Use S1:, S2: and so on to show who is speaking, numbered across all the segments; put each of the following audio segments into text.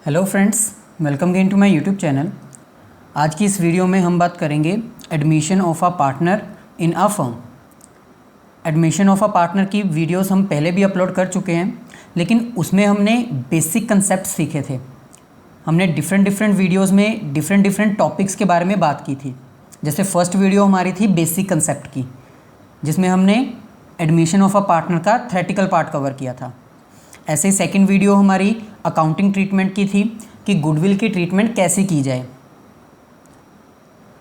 S1: Hello friends, welcome again to my YouTube channel. आज की इस वीडियो में हम बात करेंगे admission of a partner in a firm. Admission of a partner की वीडियोस हम पहले भी अपलोड कर चुके हैं, लेकिन उसमें हमने बेसिक कंसेप्ट सीखे थे। हमने डिफरेंट वीडियोस में डिफरेंट टॉपिक्स के बारे में बात की थी। जैसे फर्स्ट वीडियो हमारी थी बेसिक कंसेप्ट की, जिसमें हमने एडमिशन ऑफ अ पार्टनर का थ्योरेटिकल पार्ट कवर किया था। ऐसे ही सेकंड वीडियो हमारी अकाउंटिंग ट्रीटमेंट की थी कि गुडविल की ट्रीटमेंट कैसे की जाए।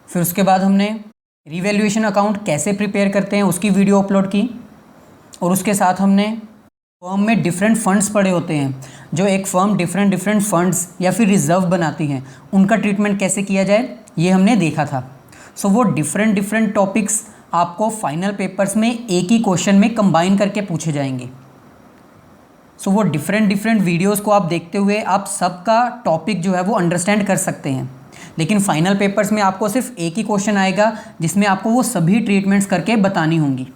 S1: फिर उसके बाद हमने रिवैल्यूएशन अकाउंट कैसे प्रिपेयर करते हैं उसकी वीडियो अपलोड की। और उसके साथ हमने फर्म में डिफरेंट फंड्स पड़े होते हैं, जो एक फर्म डिफरेंट फंड्स या फिर रिजर्व बनाती हैं, उनका ट्रीटमेंट कैसे किया जाए ये हमने देखा था। सो वो डिफरेंट टॉपिक्स आपको फाइनल पेपर्स में एक ही क्वेश्चन में कंबाइन करके पूछे जाएंगे। सो वो डिफरेंट वीडियोस को आप देखते हुए आप सबका टॉपिक जो है वो अंडरस्टैंड कर सकते हैं। लेकिन फाइनल पेपर्स में आपको सिर्फ एक ही क्वेश्चन आएगा जिसमें आपको वो सभी ट्रीटमेंट्स करके बतानी होंगी।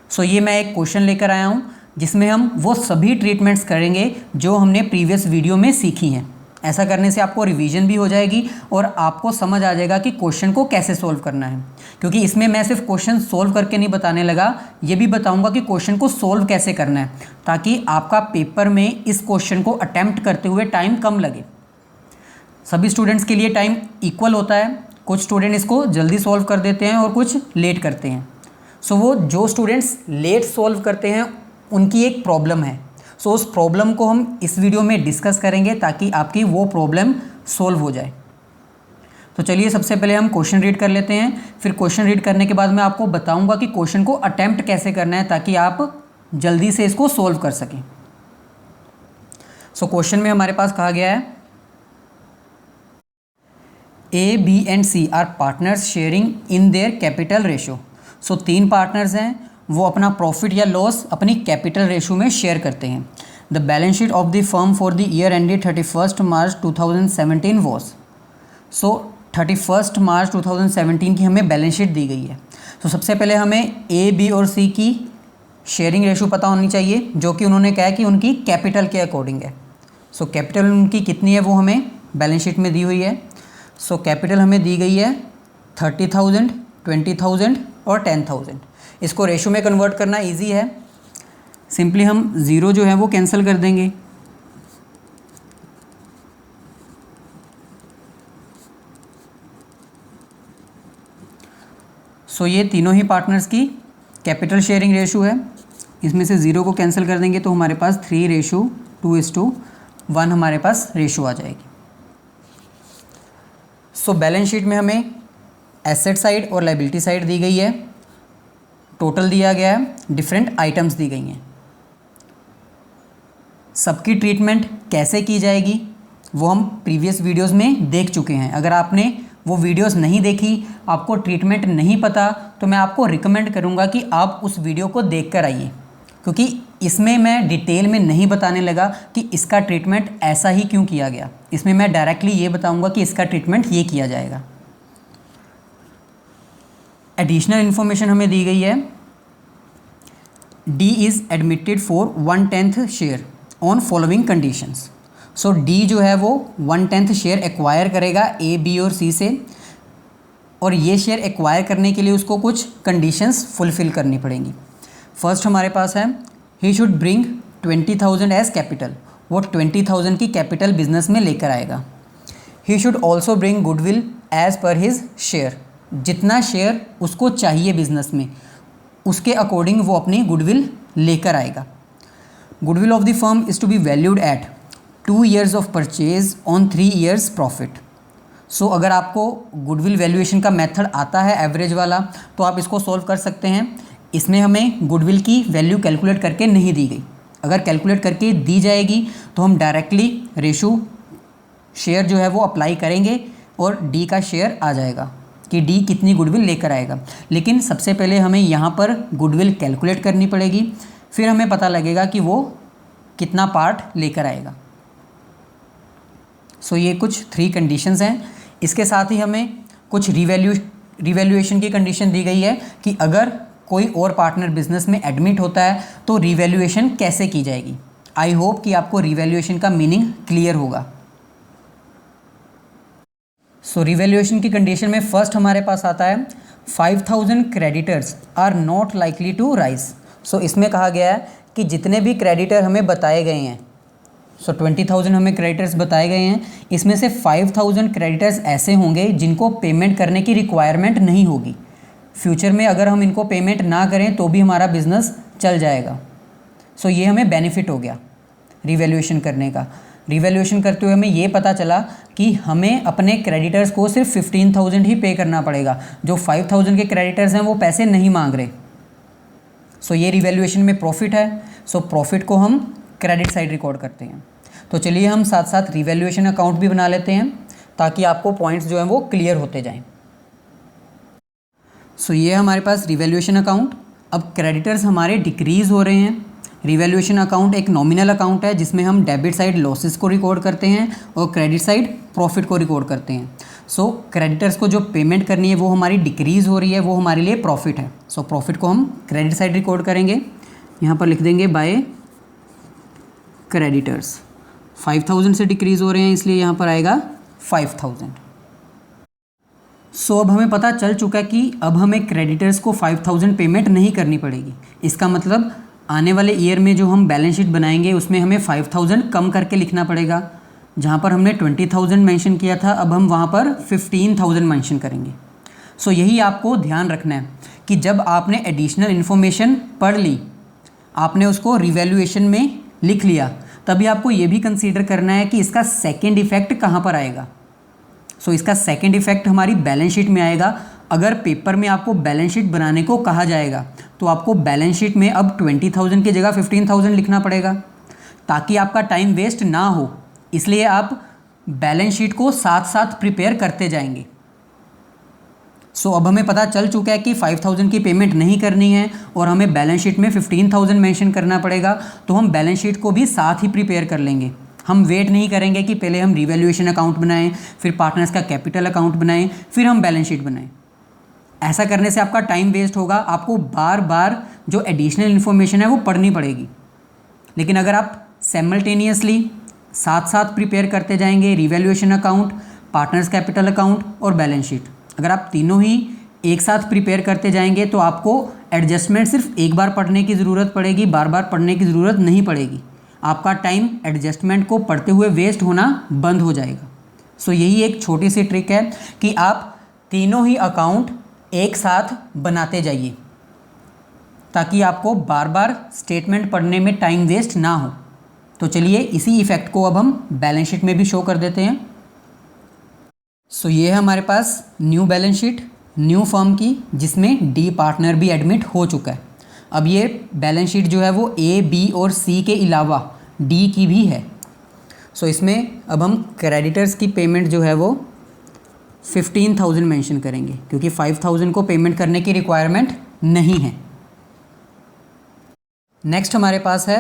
S1: सो ये मैं एक क्वेश्चन लेकर आया हूँ जिसमें हम वो सभी ट्रीटमेंट्स करेंगे जो हमने प्रीवियस वीडियो में सीखी हैं। ऐसा करने से आपको रिवीजन भी हो जाएगी और आपको समझ आ जाएगा कि क्वेश्चन को कैसे सोल्व करना है। क्योंकि इसमें मैं सिर्फ क्वेश्चन सोल्व करके नहीं बताने लगा, ये भी बताऊंगा कि क्वेश्चन को सोल्व कैसे करना है, ताकि आपका पेपर में इस क्वेश्चन को अटेम्प्ट करते हुए टाइम कम लगे। सभी स्टूडेंट्स के लिए टाइम इक्वल होता है, कुछ स्टूडेंट इसको जल्दी सॉल्व कर देते हैं और कुछ लेट करते हैं। सो वो जो स्टूडेंट्स लेट सॉल्व करते हैं उनकी एक प्रॉब्लम है। सो उस प्रॉब्लम को हम इस वीडियो में डिस्कस करेंगे ताकि आपकी वो प्रॉब्लम सॉल्व हो जाए। तो चलिए सबसे पहले हम क्वेश्चन रीड कर लेते हैं। फिर क्वेश्चन रीड करने के बाद मैं आपको बताऊंगा कि क्वेश्चन को अटेम्प्ट कैसे करना है ताकि आप जल्दी से इसको सॉल्व कर सकें। सो क्वेश्चन में हमारे पास कहा गया है A, B and C are partners sharing in their capital ratio. So 3 partners हैं, वो अपना प्रॉफिट या लॉस अपनी कैपिटल रेशो में शेयर करते हैं। The balance sheet of the firm for the year ended 31 March 2017 was. So 31 March 2017 की हमें बैलेंस शीट दी गई है। तो सबसे पहले हमें ए, बी और सी की शेयरिंग रेशो पता होनी चाहिए, जो कि उन्होंने कहा है कि उनकी कैपिटल के अकॉर्डिंग है। सो कैपिटल उनकी कितनी है वो हमें बैलेंस शीट में दी हुई है। सो कैपिटल हमें दी गई है 30,000, 20,000 और 10,000। इसको रेशो में कन्वर्ट करना इजी है, सिंपली हम ज़ीरो जो है वो कैंसिल कर देंगे। सो ये तीनों ही पार्टनर्स की कैपिटल शेयरिंग रेशो है। इसमें से ज़ीरो को कैंसिल कर देंगे तो हमारे पास 3:2:1 हमारे पास रेशो आ जाएगी। सो बैलेंस शीट में हमें एसेट साइड और लायबिलिटी साइड दी गई है, टोटल दिया गया है, डिफरेंट आइटम्स दी गई हैं। सबकी ट्रीटमेंट कैसे की जाएगी वो हम प्रीवियस वीडियोस में देख चुके हैं। अगर आपने वो वीडियोस नहीं देखी, आपको ट्रीटमेंट नहीं पता, तो मैं आपको रिकमेंड करूँगा कि आप उस वीडियो को देख कर आइए, क्योंकि इसमें मैं डिटेल में नहीं बताने लगा कि इसका ट्रीटमेंट ऐसा ही क्यों किया गया। इसमें मैं डायरेक्टली ये बताऊँगा कि इसका ट्रीटमेंट ये किया जाएगा। एडिशनल इन्फॉर्मेशन हमें दी गई है, D is admitted for 1/10 share on following conditions. So D जो है वो 1/10 शेयर एक्वायर करेगा ए, बी और सी से, और ये शेयर एक्वायर करने के लिए उसको कुछ कंडीशंस फुलफ़िल करनी पड़ेंगी। फर्स्ट हमारे पास है he should bring 20,000 as capital. वो 20,000 की कैपिटल बिजनेस में लेकर आएगा। He should also bring goodwill as per his share. जितना शेयर उसको चाहिए बिजनेस में, उसके अकॉर्डिंग वो अपनी गुडविल लेकर आएगा। Goodwill of the firm is to be valued at 2 years of purchase on 3 years profit. So अगर आपको गुडविल वैल्यूएशन का मेथड आता है एवरेज वाला, तो आप इसको सॉल्व कर सकते हैं। इसमें हमें गुडविल की वैल्यू कैलकुलेट करके नहीं दी गई। अगर कैलकुलेट करके दी जाएगी तो हम डायरेक्टली रेशो शेयर जो है वो अप्लाई करेंगे और डी का शेयर आ जाएगा कि डी कितनी गुडविल लेकर आएगा। लेकिन सबसे पहले हमें यहाँ पर गुडविल कैलकुलेट करनी पड़ेगी, फिर हमें पता लगेगा कि वो कितना पार्ट लेकर आएगा। सो ये कुछ 3 कंडीशंस हैं। इसके साथ ही हमें कुछ रिवैल्यूएशन की कंडीशन दी गई है कि अगर कोई और पार्टनर बिजनेस में एडमिट होता है तो रिवैल्यूएशन कैसे की जाएगी। आई होप कि आपको रिवैल्यूएशन का मीनिंग क्लियर होगा। सो रिवैल्यूएशन की कंडीशन में फर्स्ट हमारे पास आता है 5000 creditors are not likely to rise. So इसमें कहा गया है कि जितने भी क्रेडिटर हमें बताए गए हैं, सो 20,000 हमें क्रेडिटर्स बताए गए हैं, इसमें से 5,000 क्रेडिटर्स ऐसे होंगे जिनको पेमेंट करने की रिक्वायरमेंट नहीं होगी। फ्यूचर में अगर हम इनको पेमेंट ना करें तो भी हमारा बिजनेस चल जाएगा। सो ये हमें बेनिफिट हो गया रिवैल्यूएशन करने का। रिवैल्यूएशन करते हुए हमें ये पता चला कि हमें अपने क्रेडिटर्स को सिर्फ 15,000 ही पे करना पड़ेगा। जो 5,000 के क्रेडिटर्स हैं वो पैसे नहीं मांग रहे। सो ये रिवैल्यूएशन में प्रॉफिट है। सो प्रॉफिट को हम क्रेडिट साइड रिकॉर्ड करते हैं। तो चलिए हम साथ साथ रिवैल्यूएशन अकाउंट भी बना लेते हैं ताकि आपको पॉइंट्स जो हैं वो क्लियर होते जाएं। सो ये हमारे पास रिवैल्यूएशन अकाउंट। अब क्रेडिटर्स हमारे डिक्रीज़ हो रहे हैं। रिवैल्यूएशन अकाउंट एक नॉमिनल अकाउंट है जिसमें हम डेबिट साइड लॉसेस को रिकॉर्ड करते हैं और क्रेडिट साइड प्रॉफिट को रिकॉर्ड करते हैं। सो क्रेडिटर्स को जो पेमेंट करनी है वो हमारी डिक्रीज़ हो रही है, वो हमारे लिए प्रॉफिट है। सो प्रॉफिट को हम क्रेडिट साइड रिकॉर्ड करेंगे। यहाँ पर लिख देंगे बाय क्रेडिटर्स। 5,000 से डिक्रीज़ हो रहे हैं इसलिए यहाँ पर आएगा 5,000। सो अब हमें पता चल चुका है कि अब हमें क्रेडिटर्स को 5,000 पेमेंट नहीं करनी पड़ेगी। इसका मतलब आने वाले ईयर में जो हम बैलेंस शीट बनाएंगे उसमें हमें 5,000 कम करके लिखना पड़ेगा। जहाँ पर हमने 20,000 मेंशन किया था अब हम वहाँ पर 15,000 मेंशन करेंगे। सो यही आपको ध्यान रखना है कि जब आपने एडिशनल इन्फॉर्मेशन पढ़ ली, आपने उसको रिवैल्यूएशन में लिख लिया, तभी आपको ये भी कंसीडर करना है कि इसका सेकेंड इफेक्ट कहाँ पर आएगा। सो इसका सेकेंड इफेक्ट हमारी बैलेंस शीट में आएगा। अगर पेपर में आपको बैलेंस शीट बनाने को कहा जाएगा तो आपको बैलेंस शीट में अब 20,000 की जगह 15,000 लिखना पड़ेगा ताकि आपका टाइम वेस्ट ना हो। इसलिए आप बैलेंस शीट को साथ साथ प्रिपेयर करते जाएंगे। सो अब हमें पता चल चुका है कि 5,000 की पेमेंट नहीं करनी है और हमें बैलेंस शीट में 15,000 मेंशन करना पड़ेगा, तो हम बैलेंस शीट को भी साथ ही प्रिपेयर कर लेंगे। हम वेट नहीं करेंगे कि पहले हम रिवैल्यूएशन अकाउंट बनाएं, फिर पार्टनर्स का कैपिटल अकाउंट बनाएं, फिर हम बैलेंस शीट बनाएं। ऐसा करने से आपका टाइम वेस्ट होगा, आपको बार बार जो एडिशनल इन्फॉर्मेशन है वो पढ़नी पड़ेगी। लेकिन अगर आप साइमल्टेनियसली साथ साथ प्रिपेयर करते जाएंगे, revaluation account, partners capital account और बैलेंस शीट, अगर आप तीनों ही एक साथ प्रिपेयर करते जाएंगे तो आपको एडजस्टमेंट सिर्फ एक बार पढ़ने की ज़रूरत पड़ेगी, बार बार पढ़ने की ज़रूरत नहीं पड़ेगी। आपका टाइम एडजस्टमेंट को पढ़ते हुए वेस्ट होना बंद हो जाएगा। सो यही एक छोटी सी ट्रिक है कि आप तीनों ही अकाउंट एक साथ बनाते जाइए ताकि आपको बार बार स्टेटमेंट पढ़ने में टाइम वेस्ट ना हो। तो चलिए इसी इफेक्ट को अब हम बैलेंस शीट में भी शो कर देते हैं। सो ये है हमारे पास new balance sheet new firm की, जिसमें डी पार्टनर भी एडमिट हो चुका है। अब ये बैलेंस शीट जो है वो ए, बी और सी के अलावा डी की भी है। सो इसमें अब हम क्रेडिटर्स की पेमेंट जो है वो 15,000 मेंशन करेंगे क्योंकि 5,000 को पेमेंट करने की रिक्वायरमेंट नहीं है। नेक्स्ट हमारे पास है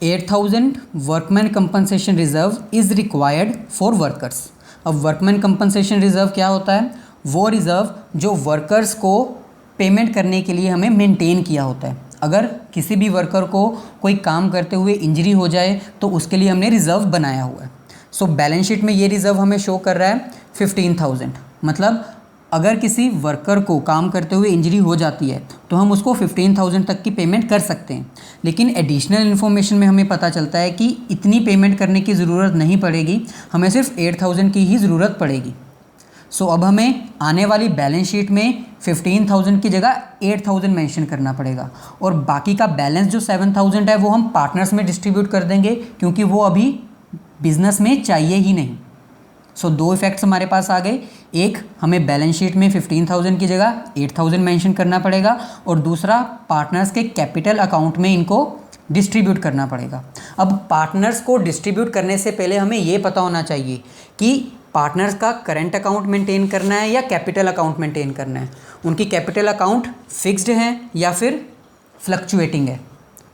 S1: 8,000 workman compensation reserve is required for workers. अब वर्कमैन कंपनसेशन रिजर्व क्या होता है? वो रिज़र्व जो वर्कर्स को पेमेंट करने के लिए हमें मेंटेन किया होता है। अगर किसी भी वर्कर को कोई काम करते हुए इंजरी हो जाए तो उसके लिए हमने रिज़र्व बनाया हुआ है। सो बैलेंस शीट में ये रिज़र्व हमें शो कर रहा है 15,000। मतलब अगर किसी वर्कर को काम करते हुए इंजरी हो जाती है तो हम उसको 15,000 तक की पेमेंट कर सकते हैं। लेकिन एडिशनल इन्फॉर्मेशन में हमें पता चलता है कि इतनी पेमेंट करने की ज़रूरत नहीं पड़ेगी, हमें सिर्फ 8,000 की ही ज़रूरत पड़ेगी। सो अब हमें आने वाली बैलेंस शीट में 15,000 की जगह 8,000 मेंशन करना पड़ेगा और बाकी का बैलेंस जो 7,000 है वो हम पार्टनर्स में डिस्ट्रीब्यूट कर देंगे क्योंकि वो अभी बिजनेस में चाहिए ही नहीं। सो दो इफेक्ट्स हमारे पास आ गए। एक, हमें बैलेंस शीट में 15,000 की जगह 8,000 मेंशन करना पड़ेगा और दूसरा, पार्टनर्स के कैपिटल अकाउंट में इनको डिस्ट्रीब्यूट करना पड़ेगा। अब पार्टनर्स को डिस्ट्रीब्यूट करने से पहले हमें ये पता होना चाहिए कि पार्टनर्स का करंट अकाउंट मेंटेन करना है या कैपिटल अकाउंट मेंटेन करना है। उनकी कैपिटल अकाउंट फिक्स्ड है या फिर फ्लक्चुएटिंग है।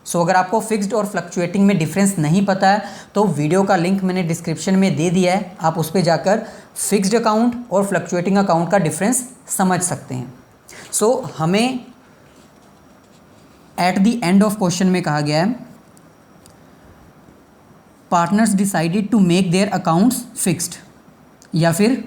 S1: सो अगर आपको फिक्स्ड और फ्लक्चुएटिंग में डिफरेंस नहीं पता है तो वीडियो का लिंक मैंने डिस्क्रिप्शन में दे दिया है, आप उस पर जाकर फिक्स्ड अकाउंट और फ्लक्चुएटिंग अकाउंट का डिफरेंस समझ सकते हैं। सो हमें at the end of question में कहा गया है partners decided to make their accounts fixed, या फिर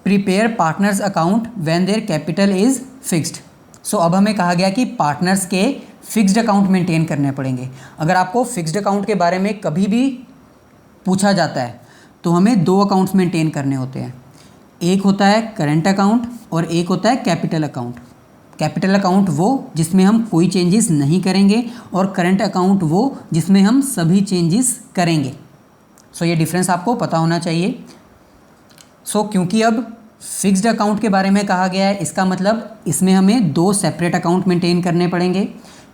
S1: prepare partners account when their capital is fixed. So अब हमें कहा गया कि पार्टनर्स के फिक्स्ड अकाउंट मेंटेन करने पड़ेंगे। अगर आपको फिक्स्ड अकाउंट के बारे में कभी भी पूछा जाता है तो हमें दो अकाउंट्स मेंटेन करने होते हैं, एक होता है करंट अकाउंट और एक होता है कैपिटल अकाउंट। कैपिटल अकाउंट वो जिसमें हम कोई चेंजेस नहीं करेंगे और करंट अकाउंट वो जिसमें हम सभी चेंजेस करेंगे। सो ये डिफरेंस आपको पता होना चाहिए। सो क्योंकि अब फिक्स्ड अकाउंट के बारे में कहा गया है, इसका मतलब इसमें हमें दो सेपरेट अकाउंट मेंटेन करने पड़ेंगे।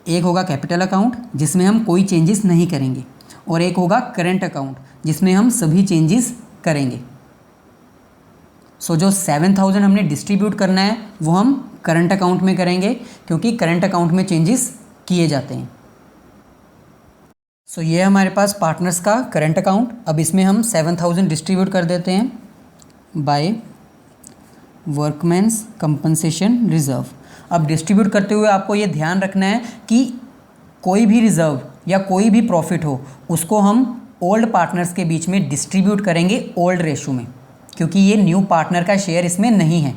S1: एक होगा कैपिटल अकाउंट जिसमें हम कोई चेंजेस नहीं करेंगे और एक होगा करंट अकाउंट जिसमें हम सभी चेंजेस करेंगे। सो जो 7,000 हमने डिस्ट्रीब्यूट करना है वो हम करंट अकाउंट में करेंगे क्योंकि करंट अकाउंट में चेंजेस किए जाते हैं। सो ये हमारे पास पार्टनर्स का करंट अकाउंट। अब इसमें हम 7,000 डिस्ट्रीब्यूट कर देते हैं बाय वर्कमैन्स कंपनसेशन रिजर्व। अब डिस्ट्रीब्यूट करते हुए आपको ये ध्यान रखना है कि कोई भी रिजर्व या कोई भी प्रॉफिट हो उसको हम ओल्ड पार्टनर्स के बीच में डिस्ट्रीब्यूट करेंगे ओल्ड रेशो में, क्योंकि ये न्यू पार्टनर का शेयर इसमें नहीं है।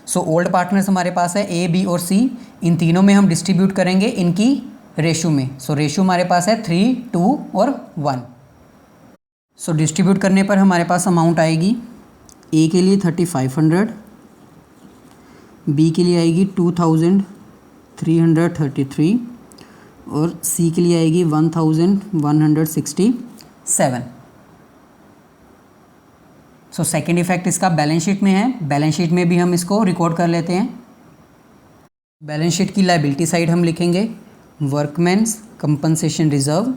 S1: सो ओल्ड पार्टनर्स हमारे पास है ए, बी और सी, इन तीनों में हम डिस्ट्रीब्यूट करेंगे इनकी रेशो में। सो रेशो हमारे पास है 3, 2 और 1। सो डिस्ट्रीब्यूट करने पर हमारे पास अमाउंट आएगी ए के लिए 3,500, बी के लिए आएगी 2,333 और सी के लिए आएगी 1,167। सो सेकेंड इफेक्ट इसका बैलेंस शीट में है। बैलेंस शीट में भी हम इसको रिकॉर्ड कर लेते हैं। बैलेंस शीट की लायबिलिटी साइड हम लिखेंगे वर्कमैन्स कंपनसेशन रिजर्व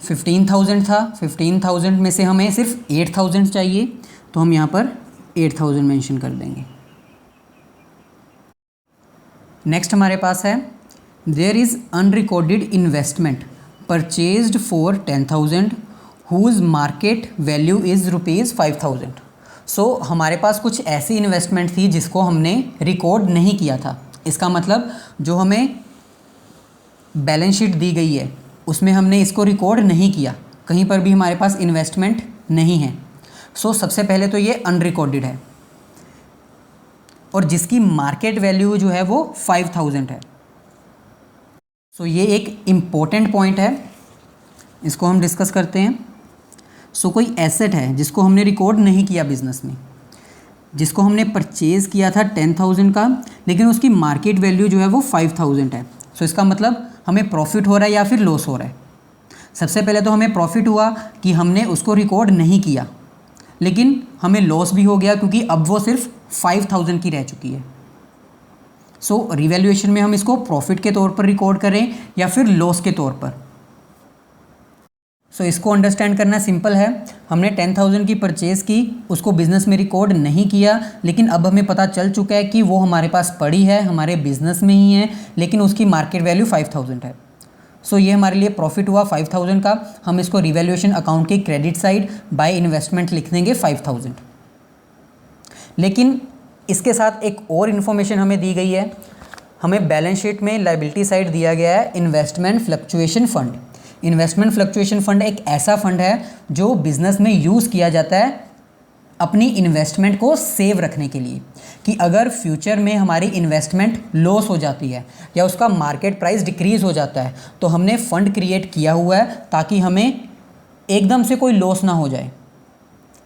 S1: 15,000 था। 15,000 में से हमें सिर्फ 8,000 चाहिए तो हम यहाँ पर 8,000 मेंशन कर देंगे। नेक्स्ट हमारे पास है there is unrecorded investment purchased for 10,000 whose market value is ₹5,000। So हमारे पास कुछ ऐसी इन्वेस्टमेंट थी जिसको हमने रिकॉर्ड नहीं किया था। इसका मतलब जो हमें बैलेंस शीट दी गई है उसमें हमने इसको रिकॉर्ड नहीं किया, कहीं पर भी हमारे पास इन्वेस्टमेंट नहीं है। सो सबसे पहले तो ये अनरिकॉर्डेड है और जिसकी मार्केट वैल्यू जो है वो 5,000 है। सो ये एक इम्पोर्टेंट पॉइंट है, इसको हम डिस्कस करते हैं। सो कोई एसेट है जिसको हमने रिकॉर्ड नहीं किया बिजनेस में, जिसको हमने परचेज़ किया था 10,000 का, लेकिन उसकी मार्केट वैल्यू जो है वो 5,000 है। सो इसका मतलब हमें प्रॉफिट हो रहा है या फिर लॉस हो रहा है। सबसे पहले तो हमें प्रॉफिट हुआ कि हमने उसको रिकॉर्ड नहीं किया, लेकिन हमें लॉस भी हो गया क्योंकि अब वो सिर्फ 5,000 की रह चुकी है। सो रिवैल्यूएशन में हम इसको प्रॉफिट के तौर पर रिकॉर्ड करें या फिर लॉस के तौर पर। सो इसको अंडरस्टैंड करना सिंपल है। हमने 10,000 की परचेज़ की, उसको बिज़नेस में रिकॉर्ड नहीं किया, लेकिन अब हमें पता चल चुका है कि वो हमारे पास पड़ी है, हमारे बिज़नेस में ही है, लेकिन उसकी मार्केट वैल्यू 5,000 है। सो ये हमारे लिए प्रॉफिट हुआ 5,000 का। हम इसको रिवैल्यूएशन अकाउंट की क्रेडिट साइड बाय इन्वेस्टमेंट लिख देंगे 5,000। लेकिन इसके साथ एक और इन्फॉर्मेशन हमें दी गई है। हमें बैलेंस शीट में लायबिलिटी साइड दिया गया है investment fluctuation fund. Investment fluctuation fund एक ऐसा फंड है जो बिज़नेस में यूज़ किया जाता है अपनी इन्वेस्टमेंट को सेव रखने के लिए, कि अगर फ्यूचर में हमारी इन्वेस्टमेंट लॉस हो जाती है या उसका मार्केट प्राइस डिक्रीज़ हो जाता है तो हमने फ़ंड क्रिएट किया हुआ है ताकि हमें एकदम से कोई लॉस ना हो जाए,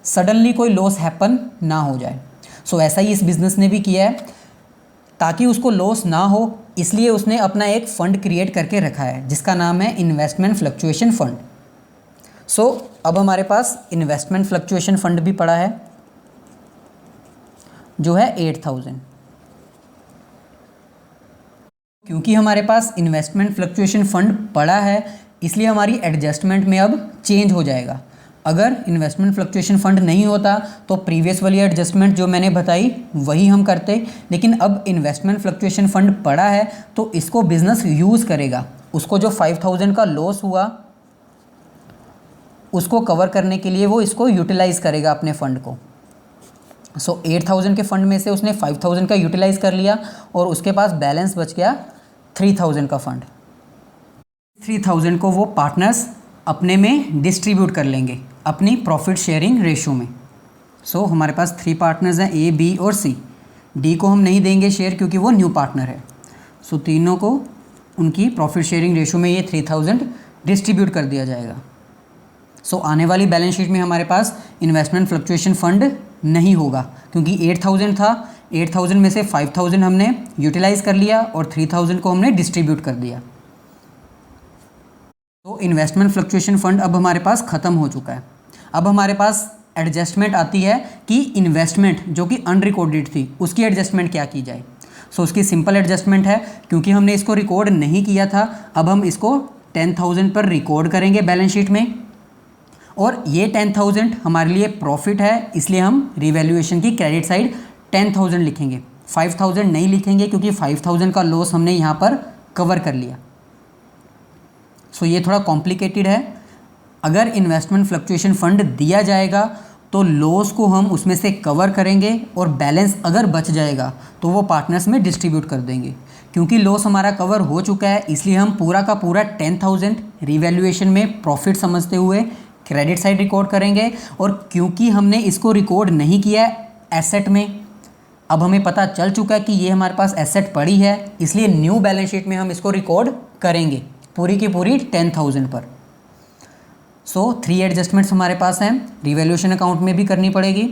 S1: सडनली कोई लॉस हैपन ना हो जाए। सो ऐसा ही इस बिज़नेस ने भी किया है, ताकि उसको लॉस ना हो इसलिए उसने अपना एक फ़ंड क्रिएट करके रखा है जिसका नाम है इन्वेस्टमेंट फ्लक्चुएशन फ़ंड। सो अब हमारे पास इन्वेस्टमेंट फ्लक्चुएशन फ़ंड भी पड़ा है जो है 8,000। क्योंकि हमारे पास इन्वेस्टमेंट फ्लक्चुएशन फ़ंड पड़ा है इसलिए हमारी एडजस्टमेंट में अब चेंज हो जाएगा। अगर इन्वेस्टमेंट फ्लक्चुएशन फ़ंड नहीं होता तो प्रीवियस वाली एडजस्टमेंट जो मैंने बताई वही हम करते, लेकिन अब इन्वेस्टमेंट फ्लक्चुएशन फ़ंड पड़ा है तो इसको बिज़नेस यूज़ करेगा। उसको जो 5,000 का लॉस हुआ उसको कवर करने के लिए वो इसको यूटिलाइज़ करेगा अपने फ़ंड को। सो 8,000 के फ़ंड में से उसने 5,000 का यूटिलाइज़ कर लिया और उसके पास बैलेंस बच गया 3,000 का फ़ंड। 3,000 को वो पार्टनर्स अपने में डिस्ट्रीब्यूट कर लेंगे अपनी प्रॉफिट शेयरिंग रेशो में। सो हमारे पास 3 पार्टनर्स हैं, ए, बी और सी। डी को हम नहीं देंगे शेयर क्योंकि वो न्यू पार्टनर है। सो तीनों को उनकी प्रॉफिट शेयरिंग रेशो में ये 3000 डिस्ट्रीब्यूट कर दिया जाएगा। सो आने वाली बैलेंस शीट में हमारे पास इन्वेस्टमेंट फ्लक्चुएशन फंड नहीं होगा क्योंकि 8000 था, 8000 में से 5000 हमने यूटिलाइज कर लिया और 3000 को हमने डिस्ट्रीब्यूट कर दिया। तो इन्वेस्टमेंट फ्लक्चुएशन फंड अब हमारे पास ख़त्म हो चुका है। अब हमारे पास एडजस्टमेंट आती है कि इन्वेस्टमेंट जो कि अनरिकॉर्डेड थी उसकी एडजस्टमेंट क्या की जाए। सो उसकी सिंपल एडजस्टमेंट है, क्योंकि हमने इसको रिकॉर्ड नहीं किया था, अब हम इसको 10,000 पर रिकॉर्ड करेंगे बैलेंस शीट में, और ये 10,000 हमारे लिए प्रॉफिट है, इसलिए हम रिवैल्यूएशन की क्रेडिट साइड 10,000 लिखेंगे, 5,000 नहीं लिखेंगे क्योंकि 5,000 का लॉस हमने यहाँ पर कवर कर लिया। सो ये थोड़ा कॉम्प्लिकेटेड है। अगर इन्वेस्टमेंट फ्लक्चुएशन फंड दिया जाएगा तो लॉस को हम उसमें से कवर करेंगे और बैलेंस अगर बच जाएगा तो वो पार्टनर्स में डिस्ट्रीब्यूट कर देंगे। क्योंकि लॉस हमारा कवर हो चुका है इसलिए हम पूरा का पूरा 10,000 रिवैल्यूएशन में प्रॉफिट समझते हुए क्रेडिट साइड रिकॉर्ड करेंगे। और क्योंकि हमने इसको रिकॉर्ड नहीं किया एसेट में, अब हमें पता चल चुका है कि ये हमारे पास एसेट पड़ी है, इसलिए न्यू बैलेंस शीट में हम इसको रिकॉर्ड करेंगे पूरी की पूरी 10,000 पर। सो 3 एडजस्टमेंट्स हमारे पास हैं, रिवैल्यूएशन अकाउंट में भी करनी पड़ेगी,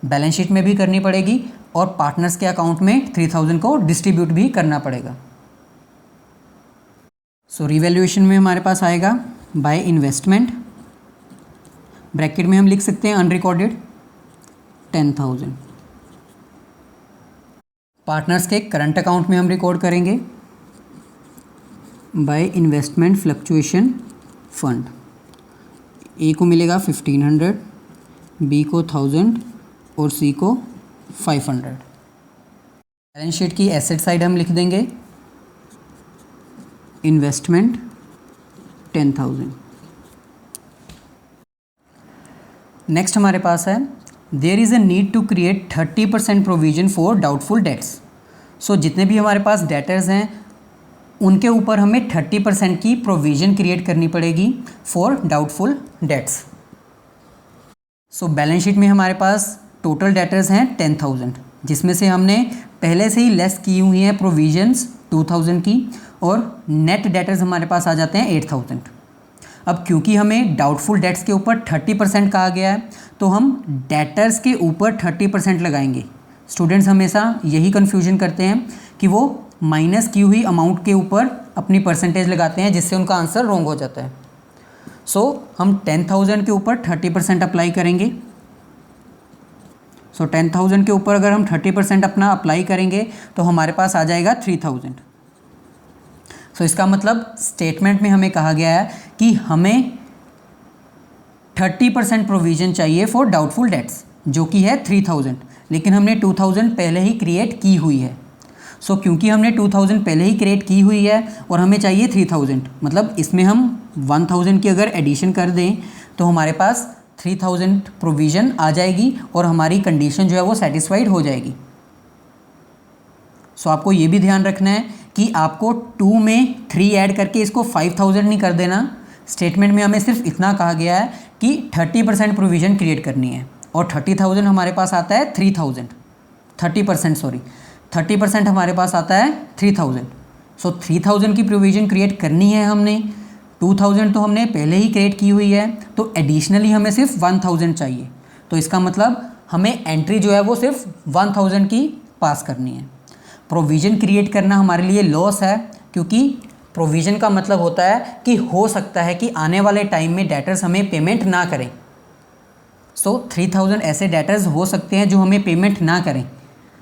S1: बैलेंस शीट में भी करनी पड़ेगी और पार्टनर्स के अकाउंट में 3000 को डिस्ट्रीब्यूट भी करना पड़ेगा। सो रिवैल्यूएशन में हमारे पास आएगा बाय इन्वेस्टमेंट, ब्रैकेट में हम लिख सकते हैं अनरिकॉर्डेड 10,000। पार्टनर्स के करंट अकाउंट में हम रिकॉर्ड करेंगे बाय इन्वेस्टमेंट फ्लक्चुएशन फंड। ए को मिलेगा 1500, बी को 1000 और सी को 500। बैलेंस शीट की एसेट साइड हम लिख देंगे इन्वेस्टमेंट 10,000। नेक्स्ट हमारे पास है there is a need to create 30% provision for doubtful debts. So जितने भी हमारे पास डेटर्स हैं उनके ऊपर हमें 30% की प्रोविज़न क्रिएट करनी पड़ेगी for doubtful debts. So balance sheet में हमारे पास टोटल डेटर्स हैं 10,000, जिसमें से हमने पहले से ही लेस की हुई हैं प्रोविजंस 2,000 की, और नेट डेटर्स हमारे पास आ जाते हैं 8,000। अब क्योंकि हमें डाउटफुल डेट्स के ऊपर 30% कहा गया है तो हम डेटर्स के ऊपर 30% लगाएंगे। स्टूडेंट्स हमेशा यही कन्फ्यूजन करते हैं कि वो माइनस की हुई अमाउंट के ऊपर अपनी परसेंटेज लगाते हैं, जिससे उनका आंसर रॉन्ग हो जाता है। सो हम 10,000 के ऊपर 30% अप्लाई करेंगे। सो 10,000 के ऊपर अगर हम 30% अपना अप्लाई करेंगे तो हमारे पास आ जाएगा 3,000। सो इसका मतलब स्टेटमेंट में हमें कहा गया है कि हमें 30% प्रोविज़न चाहिए फॉर डाउटफुल डेट्स, जो कि है 3,000, लेकिन हमने 2,000 पहले ही क्रिएट की हुई है। सो क्योंकि हमने 2,000 पहले ही क्रिएट की हुई है और हमें चाहिए 3,000, मतलब इसमें हम 1,000 की अगर एडिशन कर दें तो हमारे पास 3,000 प्रोविज़न आ जाएगी और हमारी कंडीशन जो है वो सेटिस्फाइड हो जाएगी। सो आपको ये भी ध्यान रखना है कि आपको 2 में 3 ऐड करके इसको 5,000 नहीं कर देना। स्टेटमेंट में हमें सिर्फ इतना कहा गया है कि 30% प्रोविज़न क्रिएट करनी है, और 30,000 हमारे पास आता है 3,000, 30% हमारे पास आता है 3,000। सो 3,000 की प्रोविज़न क्रिएट करनी है हमने, 2,000 तो हमने पहले ही क्रिएट की हुई है, तो एडिशनली हमें सिर्फ 1,000 चाहिए। तो इसका मतलब हमें एंट्री जो है वो सिर्फ 1,000 की पास करनी है। प्रोविज़न क्रिएट करना हमारे लिए लॉस है, क्योंकि प्रोविज़न का मतलब होता है कि हो सकता है कि आने वाले टाइम में डेटर्स हमें पेमेंट ना करें। सो 3,000 ऐसे डेटर्स हो सकते हैं जो हमें पेमेंट ना करें।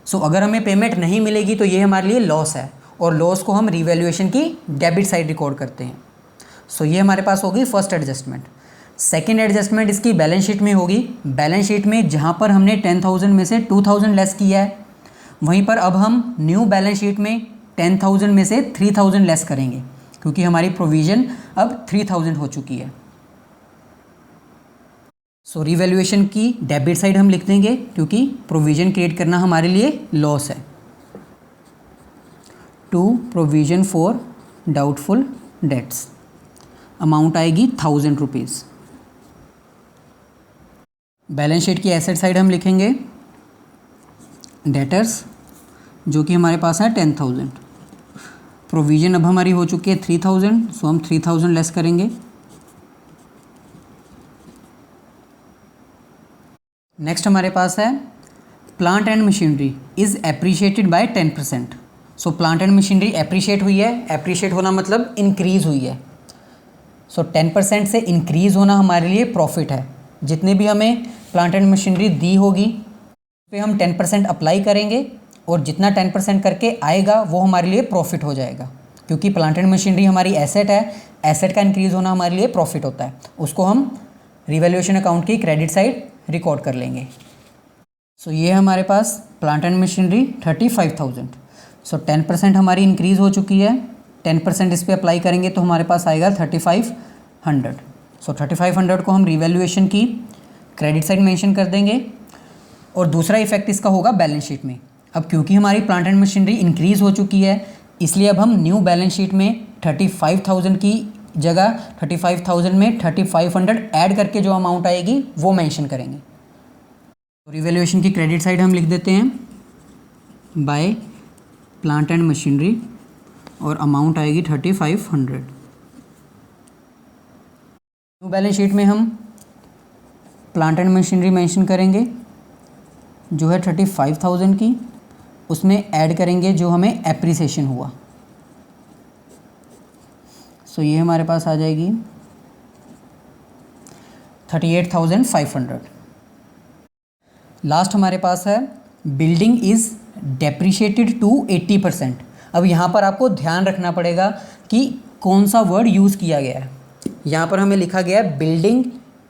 S1: सो अगर हमें पेमेंट नहीं मिलेगी तो ये हमारे लिए लॉस है, और लॉस को हम रिवैल्यूएशन की डेबिट साइड रिकॉर्ड करते हैं। सो ये हमारे पास होगी फर्स्ट एडजस्टमेंट। सेकेंड एडजस्टमेंट इसकी बैलेंस शीट में होगी। बैलेंस शीट में जहाँ पर हमने 10,000 में से 2,000 लेस किया है, वहीं पर अब हम न्यू बैलेंस शीट में 10,000 में से 3,000 लेस करेंगे, क्योंकि हमारी प्रोविज़न अब 3,000 हो चुकी है। सो रिवैल्यूएशन की डेबिट साइड हम लिख देंगे, क्योंकि प्रोविज़न क्रिएट करना हमारे लिए लॉस है। To provision for doubtful debts, amount आएगी 1,000 रुपीज़। बैलेंस शीट की एसेट साइड हम लिखेंगे डेटर्स, जो कि हमारे पास है 10,000। प्रोविज़न अब हमारी हो चुकी है 3,000, सो हम 3,000 लेस करेंगे। नेक्स्ट हमारे पास है plant and machinery is appreciated by 10%। So plant and machinery appreciate हुई है, एप्रिशिएट होना मतलब इंक्रीज़ हुई है। सो 10% से इंक्रीज़ होना हमारे लिए प्रॉफिट है। जितने भी हमें प्लांट एंड मशीनरी दी होगी उस पर हम 10% अप्लाई करेंगे और जितना 10% करके आएगा वो हमारे लिए प्रॉफिट हो जाएगा, क्योंकि प्लांट एंड मशीनरी हमारी एसेट है, एसेट का इंक्रीज़ होना हमारे लिए प्रॉफिट होता है। उसको हम रिवैल्यूएशन अकाउंट की क्रेडिट साइड रिकॉर्ड कर लेंगे। सो ये हमारे पास प्लांट एंड मशीनरी 35,000। सो 10% हमारी इंक्रीज़ हो चुकी है, 10% इस पर अप्लाई करेंगे तो हमारे पास आएगा 3,500। सो 3,500 को हम रिवैल्यूएशन की क्रेडिट साइड मेंशन कर देंगे और दूसरा इफेक्ट इसका होगा बैलेंस शीट में। अब क्योंकि हमारी प्लांट एंड मशीनरी इंक्रीज़ हो चुकी है, इसलिए अब हम न्यू बैलेंस शीट में 35,000 की जगह 35,000 में 3,500 ऐड करके जो अमाउंट आएगी वो मेंशन करेंगे। तो रिवैल्यूएशन की क्रेडिट साइड हम लिख देते हैं बाय प्लांट एंड मशीनरी और अमाउंट आएगी 3,500। न्यू बैलेंस शीट में हम प्लांट एंड मशीनरी मेंशन करेंगे जो है 35,000 की, उसमें ऐड करेंगे जो हमें एप्रिसिएशन हुआ। सो ये हमारे पास आ जाएगी 38,500। लास्ट हमारे पास है बिल्डिंग इज़ डेप्रिशिएटेड टू 80%। अब यहाँ पर आपको ध्यान रखना पड़ेगा कि कौन सा वर्ड यूज़ किया गया है। यहाँ पर हमें लिखा गया है बिल्डिंग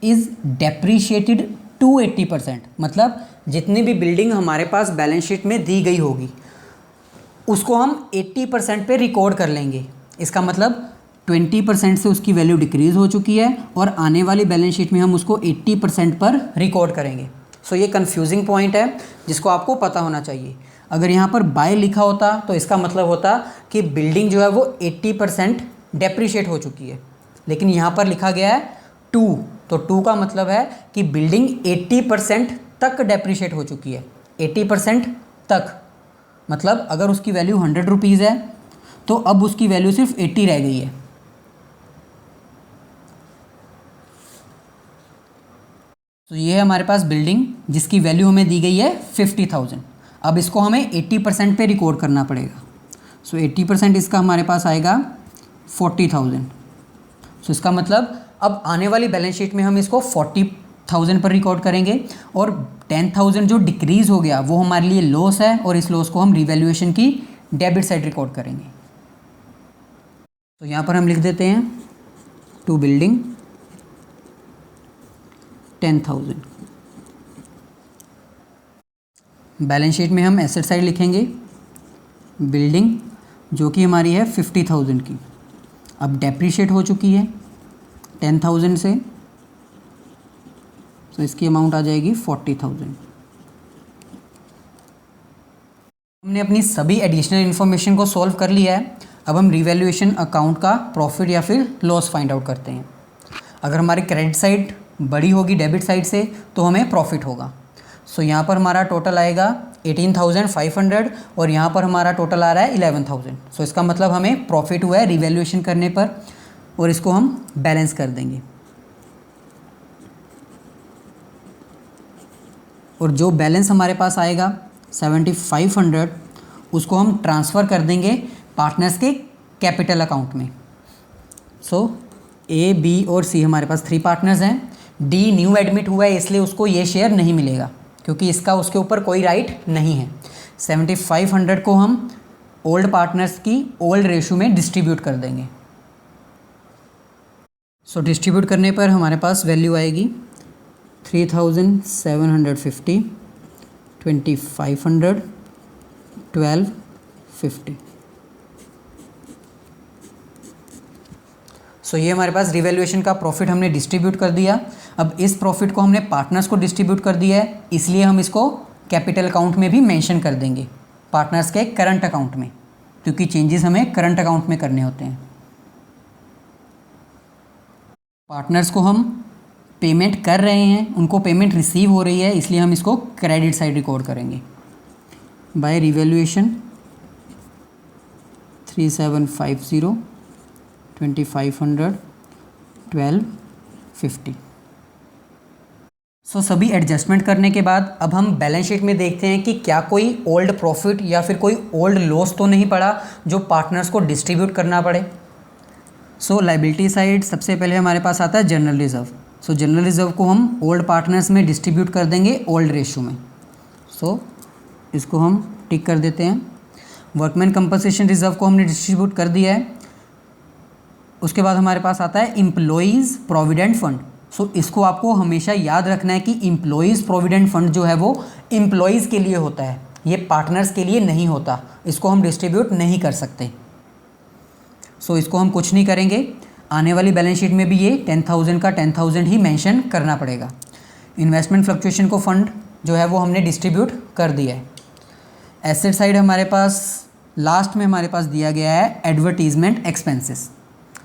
S1: इज़ डेप्रिशिएटेड टू 80%, मतलब जितनी भी बिल्डिंग हमारे पास बैलेंस शीट में दी गई होगी उसको हम 80% पे रिकॉर्ड कर लेंगे। इसका मतलब 20% से उसकी वैल्यू डिक्रीज़ हो चुकी है और आने वाली बैलेंस शीट में हम उसको 80% पर रिकॉर्ड करेंगे। सो ये कन्फ्यूजिंग पॉइंट है जिसको आपको पता होना चाहिए। अगर यहाँ पर बाय लिखा होता तो इसका मतलब होता कि बिल्डिंग जो है वो 80% डेप्रिशिएट हो चुकी है, लेकिन यहाँ पर लिखा गया है 2, तो 2 का मतलब है कि बिल्डिंग 80% तक डेप्रिशिएट हो चुकी है। 80% तक मतलब अगर उसकी वैल्यू 100 रुपीज़ है तो अब उसकी वैल्यू सिर्फ 80 रह गई है। तो ये है हमारे पास बिल्डिंग जिसकी वैल्यू हमें दी गई है 50,000। अब इसको हमें 80% पे रिकॉर्ड करना पड़ेगा। सो 80% इसका हमारे पास आएगा 40,000। सो इसका मतलब अब आने वाली बैलेंस शीट में हम इसको 40,000 पर रिकॉर्ड करेंगे और 10,000 जो डिक्रीज़ हो गया वो हमारे लिए लॉस है और इस लॉस को हम रिवैल्यूएशन की डेबिट साइड रिकॉर्ड करेंगे। तो यहाँ पर हम लिख देते हैं टू बिल्डिंग 10,000। बैलेंस शीट में हम एसेट साइड लिखेंगे बिल्डिंग जो कि हमारी है 50,000 की, अब डेप्रीशिएट हो चुकी है 10,000 से, तो इसकी अमाउंट आ जाएगी 40,000। हमने अपनी सभी एडिशनल इन्फॉर्मेशन को सॉल्व कर लिया है। अब हम रिवैल्यूएशन अकाउंट का प्रॉफिट या फिर लॉस फाइंड आउट करते हैं। अगर हमारी क्रेडिट साइड बड़ी होगी डेबिट साइड से तो हमें प्रॉफिट होगा। सो यहाँ पर हमारा टोटल आएगा 18,500 और यहाँ पर हमारा टोटल आ रहा है 11,000। सो इसका मतलब हमें प्रॉफिट हुआ है रिवैल्यूएशन करने पर और इसको हम बैलेंस कर देंगे। और जो बैलेंस हमारे पास आएगा 7,500 उसको हम ट्रांसफ़र कर देंगे पार्टनर्स के कैपिटल अकाउंट में। सो ए, बी और सी हमारे पास 3 पार्टनर्स हैं। डी न्यू एडमिट हुआ है इसलिए उसको ये शेयर नहीं मिलेगा क्योंकि इसका उसके ऊपर कोई राइट नहीं है। 7,500 को हम ओल्ड पार्टनर्स की ओल्ड रेशो में डिस्ट्रीब्यूट कर देंगे। सो डिस्ट्रीब्यूट करने पर हमारे पास वैल्यू आएगी 3,750, 2,500, 1,250। सो ये हमारे पास रिवैल्यूएशन का प्रॉफिट हमने डिस्ट्रीब्यूट कर दिया। अब इस प्रॉफिट को हमने पार्टनर्स को डिस्ट्रीब्यूट कर दिया है, इसलिए हम इसको कैपिटल अकाउंट में भी मेंशन कर देंगे, पार्टनर्स के करंट अकाउंट में, क्योंकि चेंजेस हमें करंट अकाउंट में करने होते हैं। पार्टनर्स को हम पेमेंट कर रहे हैं, उनको पेमेंट रिसीव हो रही है, इसलिए हम इसको क्रेडिट साइड रिकॉर्ड करेंगे। By revaluation 3750 2500 1250। सो सभी एडजस्टमेंट करने के बाद अब हम बैलेंस शीट में देखते हैं कि क्या कोई ओल्ड प्रॉफिट या फिर कोई ओल्ड लॉस तो नहीं पड़ा जो पार्टनर्स को डिस्ट्रीब्यूट करना पड़े। सो लायबिलिटी साइड सबसे पहले हमारे पास आता है जनरल रिजर्व। सो जनरल रिजर्व को हम ओल्ड पार्टनर्स में डिस्ट्रीब्यूट कर देंगे ओल्ड रेशो में। सो इसको हम टिक कर देते हैं। वर्कमैन कंपनसेशन रिजर्व को हमने डिस्ट्रीब्यूट कर दिया है। उसके बाद हमारे पास आता है एम्प्लॉयज़ प्रोविडेंट फंड। सो इसको आपको हमेशा याद रखना है कि एम्प्लॉयज़ प्रोविडेंट फंड जो है वो एम्प्लॉयज़ के लिए होता है, ये पार्टनर्स के लिए नहीं होता, इसको हम डिस्ट्रीब्यूट नहीं कर सकते। सो इसको हम कुछ नहीं करेंगे। आने वाली बैलेंस शीट में भी ये 10,000 का 10,000 ही मेंशन करना पड़ेगा। इन्वेस्टमेंट फ्लक्चुएशन को फंड जो है वो हमने डिस्ट्रीब्यूट कर दिया है। एसेट साइड हमारे पास लास्ट में हमारे पास दिया गया है एडवर्टीजमेंट एक्सपेंसेस।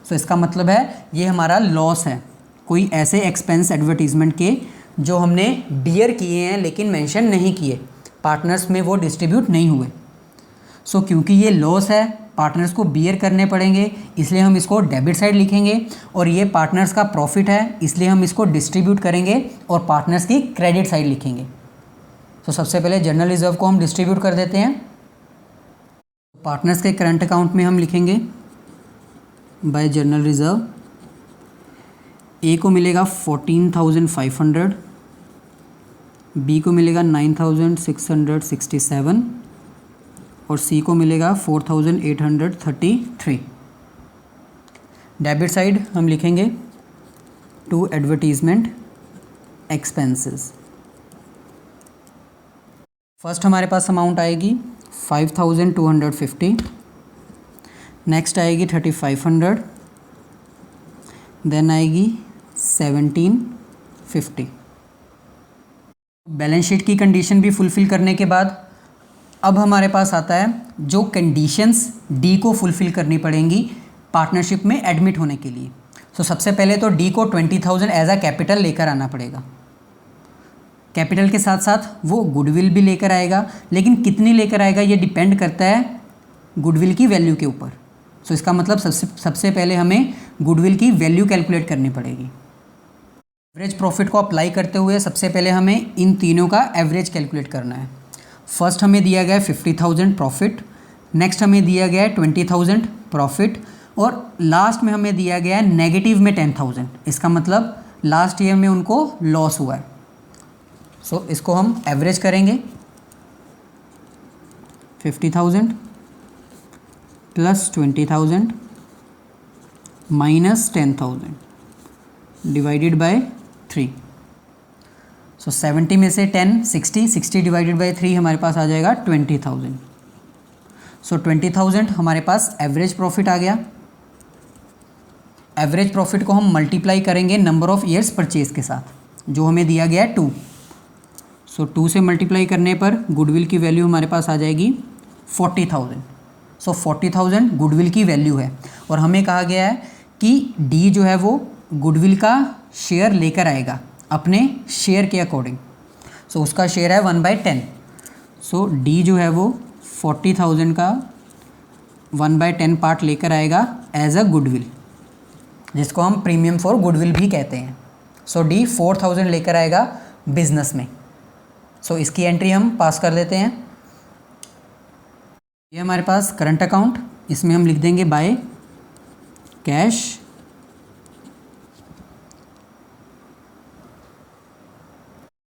S1: सो इसका मतलब है ये हमारा लॉस है, कोई ऐसे एक्सपेंस एडवर्टीजमेंट के जो हमने बियर किए हैं लेकिन मेंशन नहीं किए, पार्टनर्स में वो डिस्ट्रीब्यूट नहीं हुए। सो क्योंकि ये लॉस है, पार्टनर्स को बियर करने पड़ेंगे, इसलिए हम इसको डेबिट साइड लिखेंगे, और ये पार्टनर्स का प्रॉफिट है इसलिए हम इसको डिस्ट्रीब्यूट करेंगे और पार्टनर्स की क्रेडिट साइड लिखेंगे। तो सबसे पहले जनरल रिजर्व को हम डिस्ट्रीब्यूट कर देते हैं। पार्टनर्स के करंट अकाउंट में हम लिखेंगे बाय जनरल रिजर्व। ए को मिलेगा 14,500, बी को मिलेगा 9,667 और सी को मिलेगा 4,833। डेबिट साइड हम लिखेंगे टू एडवर्टीजमेंट एक्सपेंसेस। फर्स्ट हमारे पास अमाउंट आएगी 5,250, नेक्स्ट आएगी 3,500, देन आएगी 1,750। बैलेंस शीट की कंडीशन भी फुलफ़िल करने के बाद अब हमारे पास आता है जो कंडीशंस डी को फुलफ़िल करनी पड़ेंगी पार्टनरशिप में एडमिट होने के लिए। सो सबसे पहले तो डी को 20,000 एज अ कैपिटल लेकर आना पड़ेगा। कैपिटल के साथ साथ वो गुडविल भी लेकर आएगा, लेकिन कितनी लेकर आएगा ये डिपेंड करता है गुडविल की वैल्यू के ऊपर। सो इसका मतलब सबसे पहले हमें गुडविल की वैल्यू कैलकुलेट करनी पड़ेगी। एवरेज प्रॉफिट को अप्लाई करते हुए सबसे पहले हमें इन तीनों का एवरेज कैलकुलेट करना है। फर्स्ट हमें दिया गया है 50,000 प्रॉफिट, नेक्स्ट हमें दिया गया है 20,000 प्रॉफिट, और लास्ट में हमें दिया गया है नेगेटिव में 10,000। इसका मतलब लास्ट ईयर में उनको लॉस हुआ है। सो इसको हम एवरेज करेंगे। 50,000 प्लस 20,000 माइनस 10,000 डिवाइडेड बाय 3। सो 70 में से 10 60 डिवाइडेड बाय 3 हमारे पास आ जाएगा 20,000। सो 20,000 हमारे पास एवरेज प्रॉफिट आ गया। एवरेज प्रॉफिट को हम मल्टीप्लाई करेंगे नंबर ऑफ ईयर्स परचेज के साथ, जो हमें दिया गया है 2। सो 2 से मल्टीप्लाई करने पर गुडविल की वैल्यू हमारे पास आ जाएगी 40,000। सो 40,000 गुडविल की वैल्यू है, और हमें कहा गया है कि डी जो है वो गुडविल का शेयर लेकर आएगा अपने शेयर के अकॉर्डिंग। सो उसका शेयर है 1/10। सो डी जो है वो 40,000 का 1/10 पार्ट लेकर आएगा एज अ गुडविल, जिसको हम प्रीमियम फॉर गुडविल भी कहते हैं। सो डी 4,000 लेकर आएगा बिजनेस में। सो इसकी एंट्री हम पास कर देते हैं। ये हमारे पास करंट अकाउंट, इसमें हम लिख देंगे बाय कैश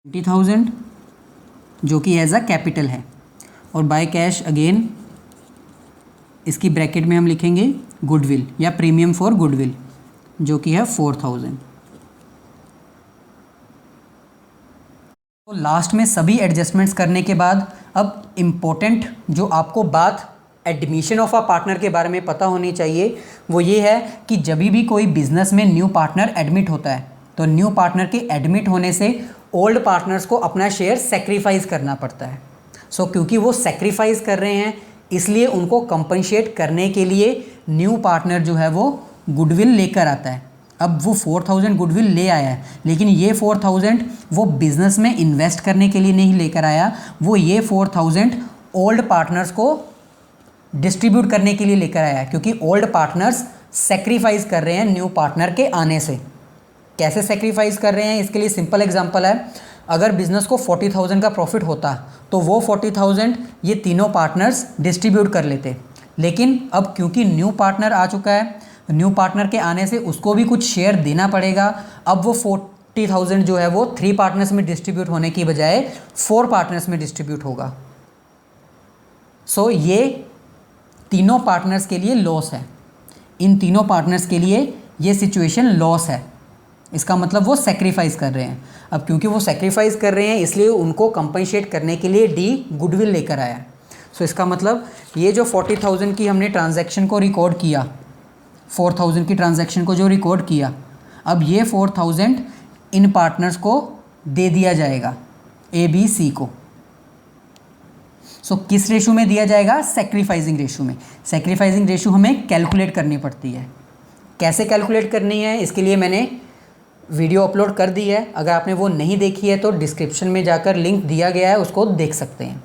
S1: 20,000 जो कि एज अ कैपिटल है, और बाय कैश अगेन इसकी ब्रैकेट में हम लिखेंगे गुडविल या प्रीमियम फॉर गुडविल जो कि है 4,000। तो लास्ट में सभी एडजस्टमेंट्स करने के बाद अब इम्पोर्टेंट जो आपको बात एडमिशन ऑफ अ पार्टनर के बारे में पता होनी चाहिए वो ये है कि जब भी कोई बिजनेस में न्यू पार्टनर एडमिट होता है तो न्यू पार्टनर के एडमिट होने से ओल्ड पार्टनर्स को अपना शेयर सेक्रीफाइस करना पड़ता है। सो क्योंकि वो सेक्रीफाइस कर रहे हैं इसलिए उनको कंपनसेट करने के लिए न्यू पार्टनर जो है वो गुडविल लेकर आता है। अब वो 4000 गुडविल ले आया है, लेकिन ये 4000 वो बिज़नेस में इन्वेस्ट करने के लिए नहीं लेकर आया, वो ये 4000 ओल्ड पार्टनर्स को डिस्ट्रीब्यूट करने के लिए लेकर आया, क्योंकि ओल्ड पार्टनर्स सेक्रीफाइस कर रहे हैं न्यू पार्टनर के आने से। कैसे सेक्रीफाइस कर रहे हैं, इसके लिए सिंपल एग्जांपल है, अगर बिज़नेस को 40,000 का प्रॉफिट होता तो वो 40,000 ये तीनों पार्टनर्स डिस्ट्रीब्यूट कर लेते, लेकिन अब क्योंकि न्यू पार्टनर आ चुका है, न्यू पार्टनर के आने से उसको भी कुछ शेयर देना पड़ेगा। अब वो 40,000 जो है वो 3 पार्टनर्स में डिस्ट्रीब्यूट होने की बजाय 4 पार्टनर्स में डिस्ट्रीब्यूट होगा। सो ये तीनों पार्टनर्स के लिए लॉस है, इन तीनों पार्टनर्स के लिए ये सिचुएशन लॉस है। इसका मतलब वो सेक्रीफाइस कर रहे हैं। अब क्योंकि वो सेक्रीफाइस कर रहे हैं इसलिए उनको कंपनसेट करने के लिए डी गुडविल लेकर आया। सो इसका मतलब ये जो 40,000 की हमने ट्रांजैक्शन को रिकॉर्ड किया, 4,000 की ट्रांजैक्शन को जो रिकॉर्ड किया, अब ये 4,000 इन पार्टनर्स को दे दिया जाएगा, ए बी सी को। सो किस रेशो में दिया जाएगा? सेक्रीफाइसिंग रेशो में। सेक्रीफाइसिंग रेशो हमें कैलकुलेट करनी पड़ती है। कैसे कैलकुलेट करनी है, इसके लिए मैंने वीडियो अपलोड कर दी है, अगर आपने वो नहीं देखी है तो डिस्क्रिप्शन में जाकर लिंक दिया गया है, उसको देख सकते हैं।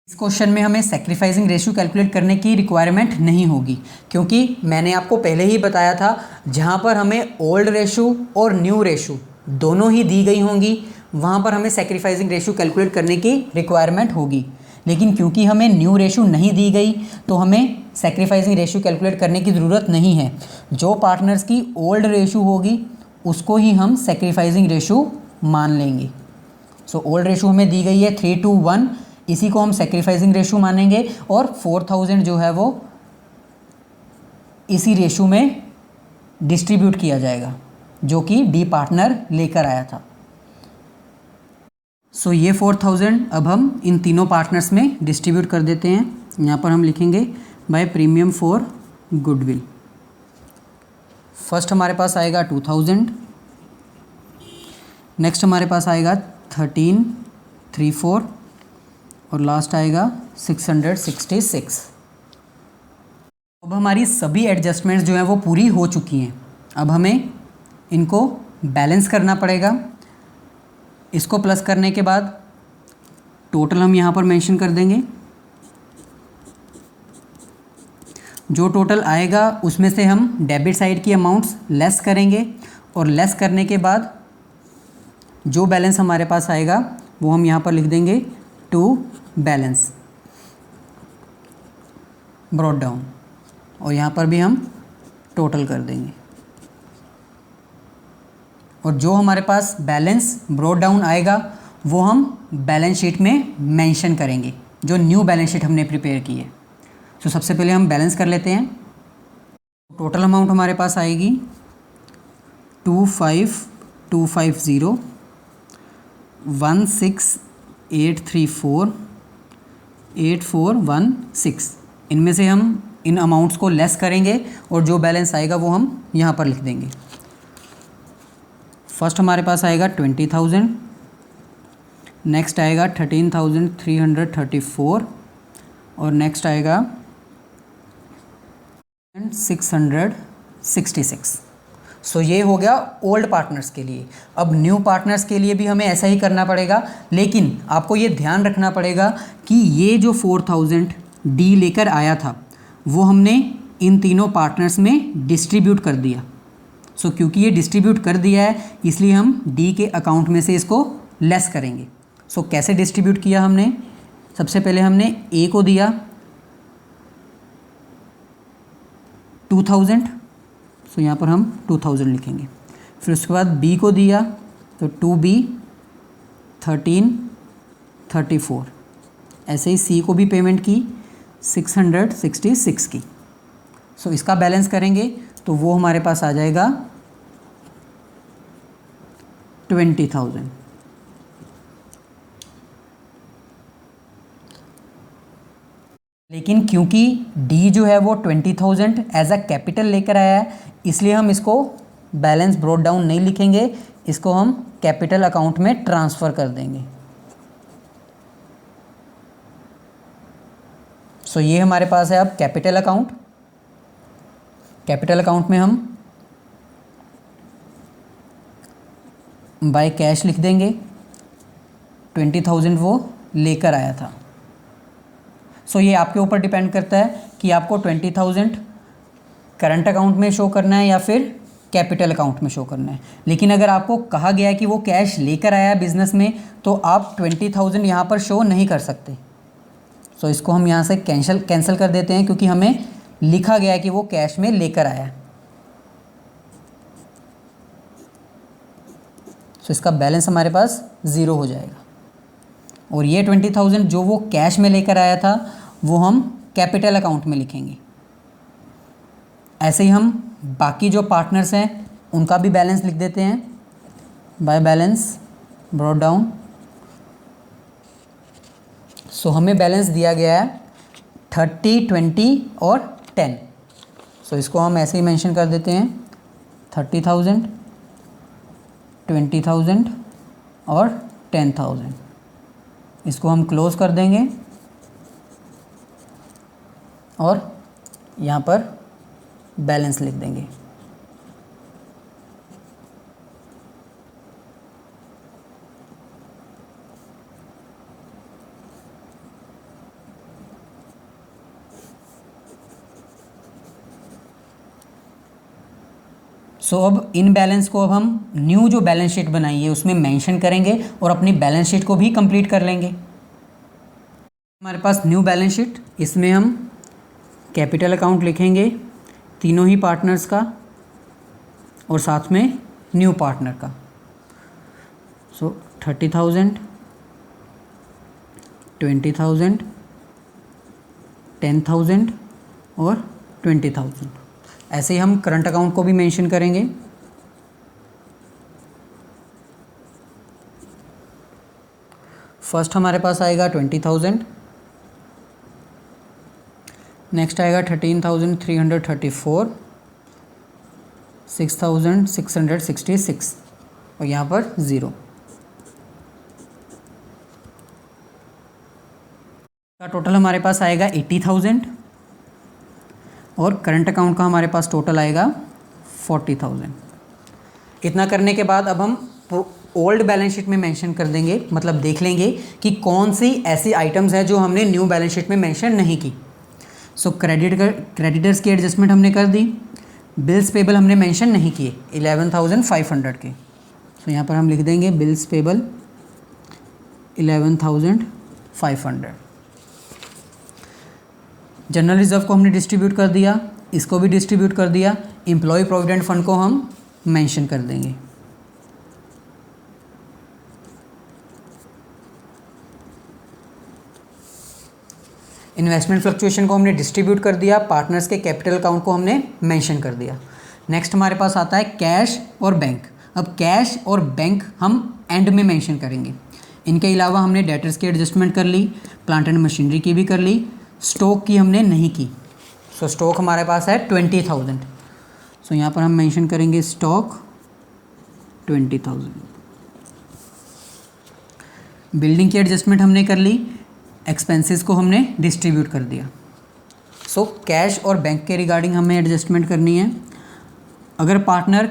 S1: इस क्वेश्चन में हमें सेक्रीफाइसिंग रेशो कैलकुलेट करने की रिक्वायरमेंट नहीं होगी, क्योंकि मैंने आपको पहले ही बताया था जहाँ पर हमें ओल्ड रेशो और न्यू रेशो दोनों ही दी गई होंगी वहाँ पर हमें सेक्रीफाइसिंग रेशो कैलकुलेट करने की रिक्वायरमेंट होगी। लेकिन क्योंकि हमें न्यू रेशो नहीं दी गई तो हमें सेक्रीफाइसिंग रेशो कैलकुलेट करने की ज़रूरत नहीं है। जो पार्टनर्स की ओल्ड रेशो होगी उसको ही हम सेक्रीफाइसिंग रेशो मान लेंगे। सो ओल्ड रेशो हमें दी गई है 3:1, इसी को हम सेक्रीफाइसिंग रेशो मानेंगे, और 4,000 जो है वो इसी रेशो में डिस्ट्रीब्यूट किया जाएगा जो कि डी पार्टनर लेकर आया था। सो ये 4,000 अब हम इन तीनों पार्टनर्स में डिस्ट्रीब्यूट कर देते हैं। यहाँ पर हम लिखेंगे by premium for goodwill. First हमारे पास आएगा 2,000, नेक्स्ट हमारे पास आएगा 1334 और लास्ट आएगा 666। अब हमारी सभी एडजस्टमेंट्स जो हैं वो पूरी हो चुकी हैं। अब हमें इनको बैलेंस करना पड़ेगा। इसको प्लस करने के बाद टोटल हम यहाँ पर मेंशन कर देंगे। जो टोटल आएगा उसमें से हम डेबिट साइड की अमाउंट्स लेस करेंगे, और लेस करने के बाद जो बैलेंस हमारे पास आएगा वो हम यहाँ पर लिख देंगे टू बैलेंस ब्रॉट डाउन, और यहाँ पर भी हम टोटल कर देंगे। और जो हमारे पास बैलेंस ब्रॉट डाउन आएगा वो हम बैलेंस शीट में मेंशन करेंगे, जो न्यू बैलेंस शीट हमने प्रिपेयर की है। तो सबसे पहले हम बैलेंस कर लेते हैं। टोटल अमाउंट हमारे पास आएगी 25,250, 16,834, 8,416। इनमें से हम इन अमाउंट्स को लेस करेंगे और जो बैलेंस आएगा वो हम यहाँ पर लिख देंगे। फर्स्ट हमारे पास आएगा 20,000, नेक्स्ट आएगा 13,334 और नेक्स्ट आएगा 666। सो ये हो गया ओल्ड पार्टनर्स के लिए। अब न्यू पार्टनर्स के लिए भी हमें ऐसा ही करना पड़ेगा, लेकिन आपको ये ध्यान रखना पड़ेगा कि ये जो 4,000 डी लेकर आया था वो हमने इन तीनों पार्टनर्स में डिस्ट्रीब्यूट कर दिया। सो क्योंकि ये डिस्ट्रीब्यूट कर दिया है इसलिए हम डी के अकाउंट में से इसको लेस करेंगे। सो कैसे डिस्ट्रीब्यूट किया हमने? सबसे पहले हमने ए को दिया 2,000, सो यहाँ पर हम 2,000 लिखेंगे। फिर उसके बाद बी को दिया तो 2B 1334। ऐसे ही सी को भी पेमेंट की 666 की। सो इसका बैलेंस करेंगे तो वो हमारे पास आ जाएगा 20,000। लेकिन क्योंकि डी जो है वो 20,000 एज अ कैपिटल लेकर आया है इसलिए हम इसको बैलेंस ब्रॉट डाउन नहीं लिखेंगे, इसको हम कैपिटल अकाउंट में ट्रांसफ़र कर देंगे। सो ये हमारे पास है अब कैपिटल अकाउंट। कैपिटल अकाउंट में हम बाय कैश लिख देंगे, 20,000 वो लेकर आया था। सो ये आपके ऊपर डिपेंड करता है कि आपको 20,000 करंट अकाउंट में शो करना है या फिर कैपिटल अकाउंट में शो करना है। लेकिन अगर आपको कहा गया है कि वो कैश लेकर आया है बिजनेस में, तो आप 20,000 यहाँ पर शो नहीं कर सकते। सो इसको हम यहाँ से कैंसिल कर देते हैं, क्योंकि हमें लिखा गया है कि वो कैश में लेकर आया है। सो इसका बैलेंस हमारे पास 0 हो जाएगा। और ये 20,000 जो वो कैश में लेकर आया था वो हम कैपिटल अकाउंट में लिखेंगे। ऐसे ही हम बाकी जो पार्टनर्स हैं उनका भी बैलेंस लिख देते हैं। By balance brought down. So हमें बैलेंस दिया गया है 30, 20 और 10। सो इसको हम ऐसे ही मेंशन कर देते हैं 30,000, 20,000 और 10,000। इसको हम क्लोज कर देंगे और यहाँ पर बैलेंस लिख देंगे। सो अब इन बैलेंस को अब हम न्यू जो बैलेंस शीट बनाई है उसमें मेंशन करेंगे और अपनी बैलेंस शीट को भी कंप्लीट कर लेंगे। हमारे पास न्यू बैलेंस शीट, इसमें हम कैपिटल अकाउंट लिखेंगे तीनों ही पार्टनर्स का और साथ में न्यू पार्टनर का। सो 30,000, 20,000, 10,000 और 20,000। ऐसे ही हम करंट अकाउंट को भी मेंशन करेंगे। फर्स्ट हमारे पास आएगा 20,000, नेक्स्ट आएगा 13,334, 6,666 और यहाँ पर 0 का टोटल हमारे पास आएगा 80,000 और करंट अकाउंट का हमारे पास टोटल आएगा 40,000। इतना करने के बाद अब हम ओल्ड बैलेंस शीट में मेंशन कर देंगे, मतलब देख लेंगे कि कौन सी ऐसी आइटम्स हैं जो हमने न्यू बैलेंस शीट में मेंशन नहीं की। सो क्रेडिटर्स की एडजस्टमेंट हमने कर दी, बिल्स पेबल हमने मेंशन नहीं किए 11,500 के। सो यहाँ पर हम लिख देंगे बिल्स पेबल 11,500। जनरल रिजर्व को हमने डिस्ट्रीब्यूट कर दिया, इसको भी डिस्ट्रीब्यूट कर दिया। एम्प्लॉय प्रोविडेंट फंड को हम मेंशन कर देंगे। इन्वेस्टमेंट फ्लक्चुएशन को हमने डिस्ट्रीब्यूट कर दिया, पार्टनर्स के कैपिटल अकाउंट को हमने मेंशन कर दिया। नेक्स्ट हमारे पास आता है कैश और बैंक। अब कैश और बैंक हम एंड में मेंशन करेंगे। इनके अलावा हमने डेटर्स की एडजस्टमेंट कर ली, प्लांट एंड मशीनरी की भी कर ली, स्टॉक की हमने नहीं की। सो स्टॉक हमारे पास है 20,000। सो यहाँ पर हम मेंशन करेंगे स्टॉक 20,000। बिल्डिंग की एडजस्टमेंट हमने कर ली, एक्सपेंसेस को हमने डिस्ट्रीब्यूट कर दिया। सो कैश और बैंक के रिगार्डिंग हमें एडजस्टमेंट करनी है। अगर पार्टनर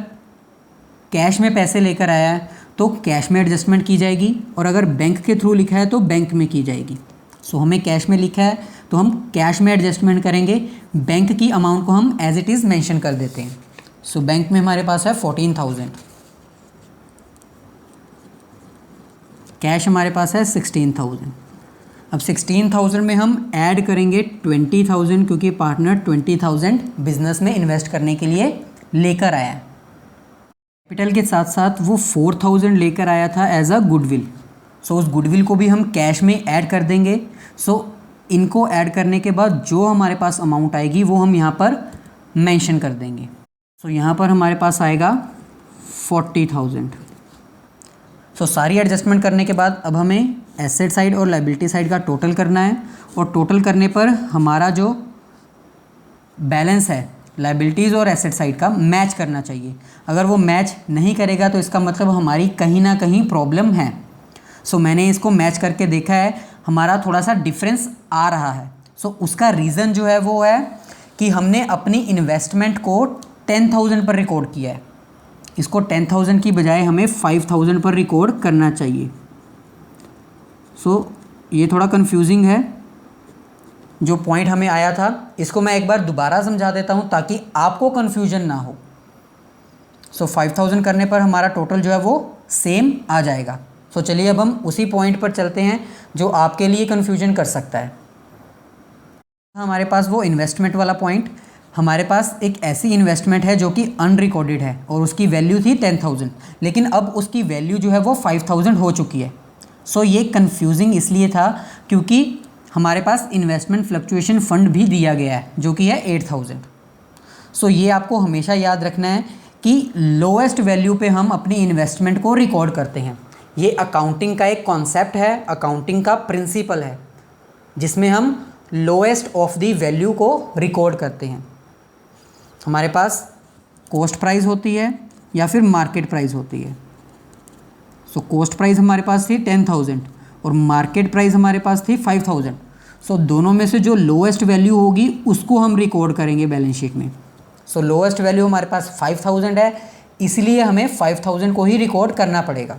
S1: कैश में पैसे लेकर आया है तो कैश में एडजस्टमेंट की जाएगी, और अगर बैंक के थ्रू लिखा है तो बैंक में की जाएगी। सो हमें कैश में लिखा है तो हम कैश में एडजस्टमेंट करेंगे, बैंक की अमाउंट को हम एज इट इज़ मेंशन कर देते हैं। सो बैंक में हमारे पास है 14,000, कैश हमारे पास है 16,000। अब 16,000 में हम ऐड करेंगे 20,000, क्योंकि पार्टनर 20,000 बिजनेस में इन्वेस्ट करने के लिए लेकर आया है। कैपिटल के साथ साथ वो 4,000 लेकर आया था एज अ गुडविल। सो उस गुडविल को भी हम कैश में ऐड कर देंगे। सो इनको ऐड करने के बाद जो हमारे पास अमाउंट आएगी वो हम यहाँ पर मेंशन कर देंगे। सो यहाँ पर हमारे पास आएगा 40,000। सो सारी एडजस्टमेंट करने के बाद अब हमें एसेट साइड और लायबिलिटी साइड का टोटल करना है, और टोटल करने पर हमारा जो बैलेंस है लायबिलिटीज़ और एसेट साइड का मैच करना चाहिए। अगर वो मैच नहीं करेगा तो इसका मतलब हमारी कहीं ना कहीं प्रॉब्लम है। सो मैंने इसको मैच करके देखा है, हमारा थोड़ा सा डिफरेंस आ रहा है। सो उसका रीज़न जो है वो है कि हमने अपनी इन्वेस्टमेंट को 10,000 पर रिकॉर्ड किया है, इसको 10,000 की बजाय हमें 5,000 पर रिकॉर्ड करना चाहिए। ये थोड़ा कंफ्यूजिंग है जो पॉइंट हमें आया था, इसको मैं एक बार दोबारा समझा देता हूँ ताकि आपको कन्फ्यूजन ना हो। 5,000 करने पर हमारा टोटल जो है वो सेम आ जाएगा। चलिए अब हम उसी पॉइंट पर चलते हैं जो आपके लिए कन्फ्यूजन कर सकता है। हमारे पास वो इन्वेस्टमेंट वाला पॉइंट, हमारे पास एक ऐसी इन्वेस्टमेंट है जो कि अनरिकॉर्डेड है और उसकी वैल्यू थी 10,000, लेकिन अब उसकी वैल्यू जो है वो 5,000 हो चुकी है। ये कन्फ्यूजिंग इसलिए था क्योंकि हमारे पास इन्वेस्टमेंट फ्लक्चुएशन फ़ंड भी दिया गया है जो कि है 8,000। ये आपको हमेशा याद रखना है कि लोएस्ट वैल्यू पे हम अपनी इन्वेस्टमेंट को रिकॉर्ड करते हैं। ये अकाउंटिंग का एक कॉन्सेप्ट है, अकाउंटिंग का प्रिंसिपल है, जिसमें हम लोएस्ट ऑफ द वैल्यू को रिकॉर्ड करते हैं। हमारे पास कॉस्ट प्राइस होती है या फिर मार्केट प्राइस होती है। कॉस्ट प्राइस हमारे पास थी 10,000 और मार्केट प्राइस हमारे पास थी 5,000। दोनों में से जो लोएस्ट वैल्यू होगी उसको हम रिकॉर्ड करेंगे बैलेंस शीट में। लोएस्ट वैल्यू हमारे पास 5,000 है, इसलिए हमें 5,000 को ही रिकॉर्ड करना पड़ेगा।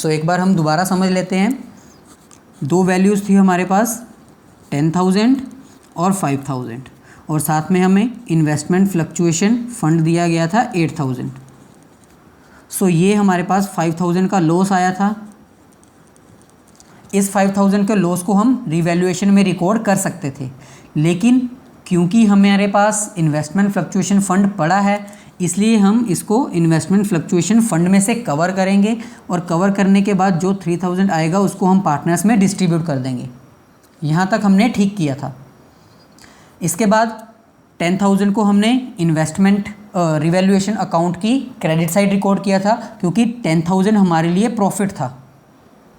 S1: एक बार हम दोबारा समझ लेते हैं। दो वैल्यूज़ थी हमारे पास 10,000 और 5,000 और साथ में हमें इन्वेस्टमेंट फ्लक्चुएशन फ़ंड दिया गया था 8,000। ये हमारे पास 5,000 का लॉस आया था। इस 5,000 के लॉस को हम रिवैल्यूएशन में रिकॉर्ड कर सकते थे, लेकिन क्योंकि हमारे पास इन्वेस्टमेंट फ्लक्चुएशन फ़ंड पड़ा है इसलिए हम इसको इन्वेस्टमेंट फ्लक्चुएशन फ़ंड में से कवर करेंगे और कवर करने के बाद जो 3,000 आएगा उसको हम पार्टनर्स में डिस्ट्रीब्यूट कर देंगे। यहाँ तक हमने ठीक किया था। इसके बाद 10,000 को हमने इन्वेस्टमेंट रिवैल्यूएशन अकाउंट की क्रेडिट साइड रिकॉर्ड किया था क्योंकि 10,000 हमारे लिए प्रॉफिट था।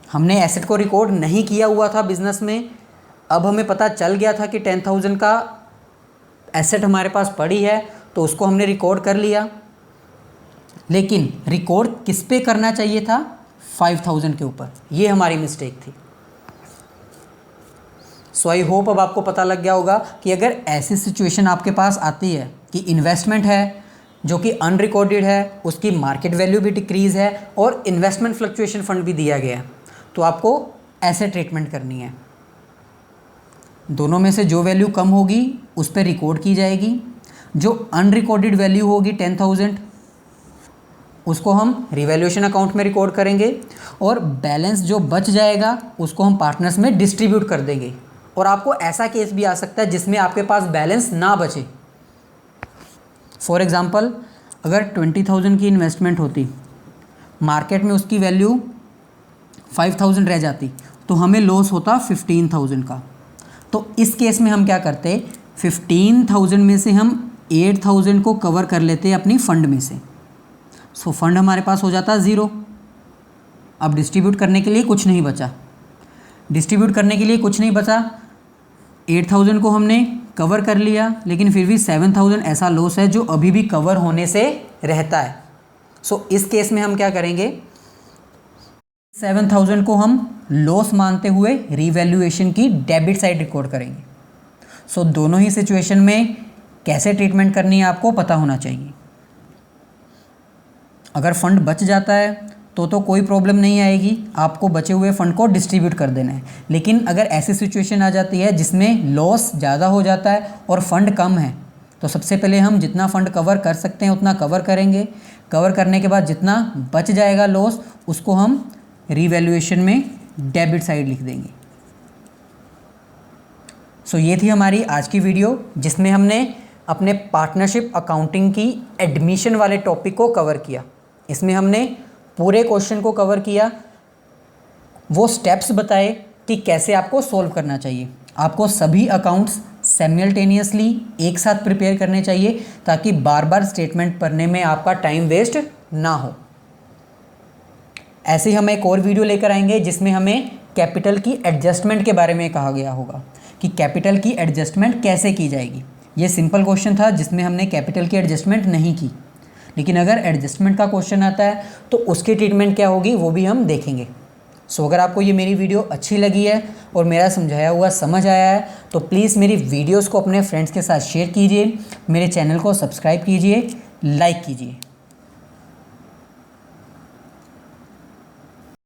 S1: हमने एसेट को रिकॉर्ड नहीं किया हुआ था बिजनेस में। अब हमें पता चल गया था कि 10,000 का एसेट हमारे पास पड़ी है तो उसको हमने रिकॉर्ड कर लिया, लेकिन रिकॉर्ड किस पे करना चाहिए था? 5,000 के ऊपर। ये हमारी मिस्टेक थी। आई होप अब आपको पता लग गया होगा कि अगर ऐसी सिचुएशन आपके पास आती है कि इन्वेस्टमेंट है जो कि अनरिकॉर्डेड है, उसकी मार्केट वैल्यू भी डिक्रीज़ है और इन्वेस्टमेंट फ्लक्चुएशन फ़ंड भी दिया गया है, तो आपको ऐसे ट्रीटमेंट करनी है। दोनों में से जो वैल्यू कम होगी उस पर रिकॉर्ड की जाएगी। जो अनरिकॉर्डेड वैल्यू होगी 10,000 उसको हम रिवैल्यूएशन अकाउंट में रिकॉर्ड करेंगे और बैलेंस जो बच जाएगा उसको हम पार्टनर्स में डिस्ट्रीब्यूट कर देंगे। और आपको ऐसा केस भी आ सकता है जिसमें आपके पास बैलेंस ना बचे। फॉर एग्ज़ाम्पल, अगर 20,000 की इन्वेस्टमेंट होती, मार्केट में उसकी वैल्यू 5,000 रह जाती, तो हमें लॉस होता 15,000 का। तो इस केस में हम क्या करते, 15,000 में से हम 8,000 को कवर कर लेते अपनी फ़ंड में से। फंड हमारे पास हो जाता 0। अब डिस्ट्रीब्यूट करने के लिए कुछ नहीं बचा। 8,000 को हमने कवर कर लिया, लेकिन फिर भी 7,000 ऐसा लॉस है जो अभी भी कवर होने से रहता है। इस केस में हम क्या करेंगे, 7,000 को हम लॉस मानते हुए रिवैल्यूएशन की डेबिट साइड रिकॉर्ड करेंगे। दोनों ही सिचुएशन में कैसे ट्रीटमेंट करनी है आपको पता होना चाहिए। अगर फंड बच जाता है तो कोई प्रॉब्लम नहीं आएगी, आपको बचे हुए फ़ंड को डिस्ट्रीब्यूट कर देना है। लेकिन अगर ऐसी सिचुएशन आ जाती है जिसमें लॉस ज़्यादा हो जाता है और फंड कम है, तो सबसे पहले हम जितना फ़ंड कवर कर सकते हैं उतना कवर करेंगे। कवर करने के बाद जितना बच जाएगा लॉस उसको हम रिवैल्यूएशन में डेबिट साइड लिख देंगे। ये थी हमारी आज की वीडियो जिसमें हमने अपने पार्टनरशिप अकाउंटिंग की एडमिशन वाले टॉपिक को कवर किया। इसमें हमने पूरे क्वेश्चन को कवर किया, वो स्टेप्स बताए कि कैसे आपको सॉल्व करना चाहिए। आपको सभी अकाउंट्स साइमल्टेनियसली एक साथ प्रिपेयर करने चाहिए ताकि बार बार स्टेटमेंट पढ़ने में आपका टाइम वेस्ट ना हो। ऐसे ही हम एक और वीडियो लेकर आएंगे जिसमें हमें कैपिटल की एडजस्टमेंट के बारे में कहा गया होगा कि कैपिटल की एडजस्टमेंट कैसे की जाएगी। ये सिंपल क्वेश्चन था जिसमें हमने कैपिटल की एडजस्टमेंट नहीं की, लेकिन अगर एडजस्टमेंट का क्वेश्चन आता है तो उसकी ट्रीटमेंट क्या होगी वो भी हम देखेंगे। अगर आपको ये मेरी वीडियो अच्छी लगी है और मेरा समझाया हुआ समझ आया है तो प्लीज़ मेरी वीडियोस को अपने फ्रेंड्स के साथ शेयर कीजिए, मेरे चैनल को सब्सक्राइब कीजिए। लाइक कीजिए।